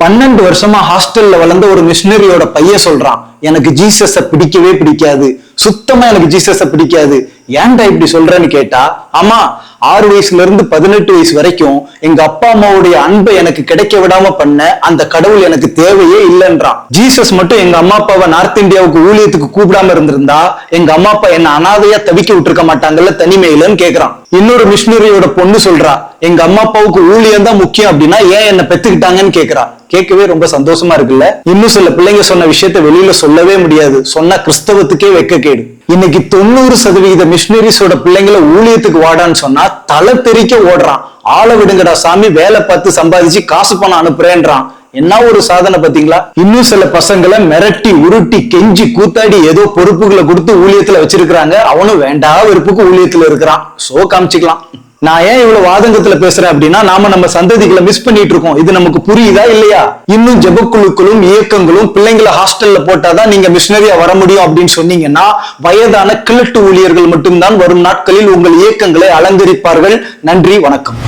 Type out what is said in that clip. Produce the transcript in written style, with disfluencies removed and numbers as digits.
12 வருஷமா ஹாஸ்டல்ல வளர்ந்த ஒரு மிஷினரியோட பையன் சொல்றான், எனக்கு ஜீசஸ பிடிக்கவே பிடிக்காது, சுத்தமா எனக்கு ஜீசஸ பிடிக்காது. ஏன்டா இப்படி சொல்றேன்னு கேட்டா, ஆமா 6 வயசுல இருந்து 18 வயசு வரைக்கும் எங்க அப்பா அம்மாவுடைய அன்பை எனக்கு கிடைக்க விடாம பண்ண அந்த கடவுள் எனக்கு தேவையே இல்லைன்றான். ஜீசஸ் மட்டும் எங்க அம்மா அப்பாவை நார்த் இந்தியாவுக்கு ஊழியத்துக்கு கூப்பிடாம இருந்திருந்தா எங்க அம்மா அப்பா என்ன அனாதையா தவிக்க விட்டுருக்க மாட்டாங்கல்ல தனிமையிலன்னு கேக்குறான். இன்னொரு மிஷினரியோட பொண்ணு சொல்றா, எங்க அம்மா அப்பாவுக்கு ஊழியம் தான் முக்கியம் அப்படின்னா ஏன் என்ன பெத்துக்கிட்டாங்கன்னு கேக்குறா. கேட்கவே ரொம்ப சந்தோஷமா இருக்குல்ல. இன்னும் சில பிள்ளைங்க சொன்ன விஷயத்த வெளியில சொல்லவே முடியாது, சொன்னா கிறிஸ்தவத்துக்கே வெட்கக்கேடு. இன்னைக்கு 90% மிஷினரிஸோட பிள்ளைங்களை ஊழியத்துக்கு வாடான்னு சொன்னா தலை தெறிக்க ஓடுறான். ஆளை விடுங்கடா சாமி, வேலை பார்த்து சம்பாதிச்சு காசு பணம் அனுப்புறேன்றான். என்ன ஒரு சாதனை பாத்தீங்களா. இன்னும் சில பசங்களை மிரட்டி உருட்டி கெஞ்சி கூத்தாடி ஏதோ பொறுப்புகளை கொடுத்து ஊழியத்துல வச்சிருக்கிறாங்க. அவனும் வேண்டா வெறுப்புக்கு ஊழியத்துல இருக்கிறான். சோ காமிச்சுக்கலாம். நான் ஏன் இவ்வளவு வாதங்கத்துல பேசுறேன் அப்படின்னா, நாம நம்ம சந்ததிகளை மிஸ் பண்ணிட்டு இருக்கோம். இது நமக்கு புரியுதா இல்லையா? இன்னும் ஜெபக்குழுக்களும் இயக்கங்களும் பிள்ளைங்களை ஹாஸ்டல்ல போட்டாதான் நீங்க மிஷினரியா வர முடியும் அப்படின்னு சொன்னீங்கன்னா, வயதான கிழட்டு ஊழியர்கள் மட்டும்தான் வரும் நாட்களில் உங்கள் இயக்கங்களை அலங்கரிப்பார்கள். நன்றி, வணக்கம்.